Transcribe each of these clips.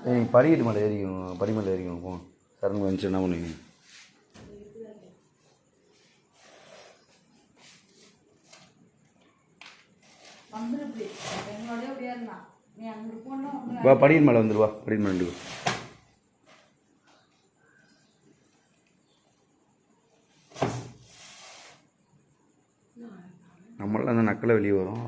நீங்கள் படிக்கட்டு மேலே ஏறிக்கணும், படி மேலே ஏறிக்கணும். போ சரண் வந்துச்சு என்ன பண்ணுவீங்க? வா படியின் மேலே வந்துடுவா, படியின் மேலே வந்துடுவா. நம்மளாம் அந்த நக்கலை வெளியே வரும்.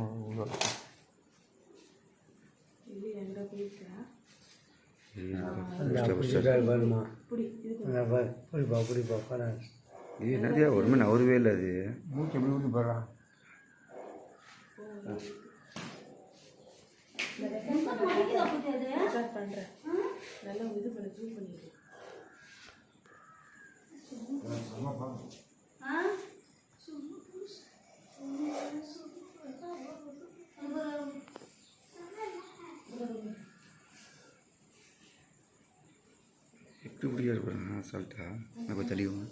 இது என்னதியா ஒருமே நவருவே இல்லை. அது மூச்சு எப்படி ஊற்றி போடுறான். எப்படி முடியாது பாருங்க சால்ட்டா நம்ம தெளிவும்.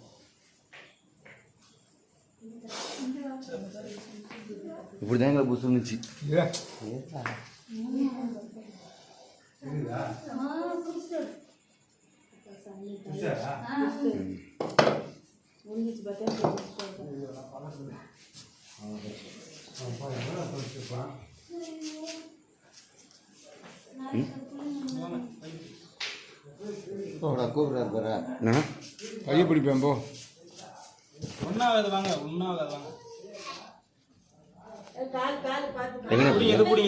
இப்படி தான் எங்களை புதுசு இருந்துச்சு. கையை பிடிப்பேன் போ. ஒன்னாவது வாங்க, ஒன்னாவது வாங்க.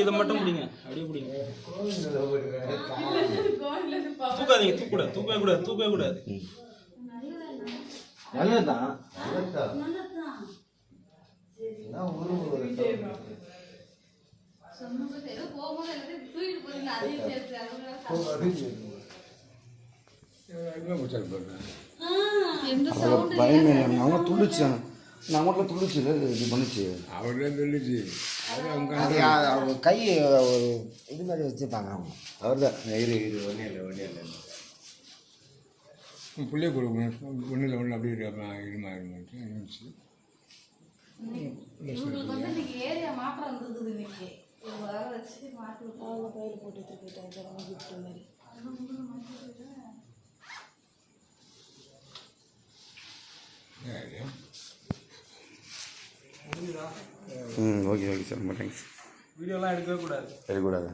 இதை மட்டும் பிடிங்க, அப்படியே பிடிங்க. தூக்காதீங்க, தூக்கூடாது, தூக்கவே கூடாது, தூக்கவே கூடாது. நல்லதான். பயமே அவங்க துள்ளிச்சு, நம்மகிட்ட துள்ளிச்சு, இது பண்ணிச்சு, அவர்கிட்ட துள்ளிச்சு. அவங்க கை ஒரு இது மாதிரி வச்சுருப்பாங்க. அவங்க அவர் தான் ஒன்றியில் பிள்ளைய கொடுக்கணும். ஒன்றில் ஒன்று அப்படியே இருந்துச்சு. ஏரியா மாற்றம் இருந்தது. இன்னைக்கு வச்சு மாற்றி பயிர் போட்டு போயிட்டாங்க மாதிரி. ஓகே ஓகே சார், ரொம்ப தேங்க்ஸ். வீடியோலாம் எடுக்கவே கூடாது. எடுக்கக்கூடாது.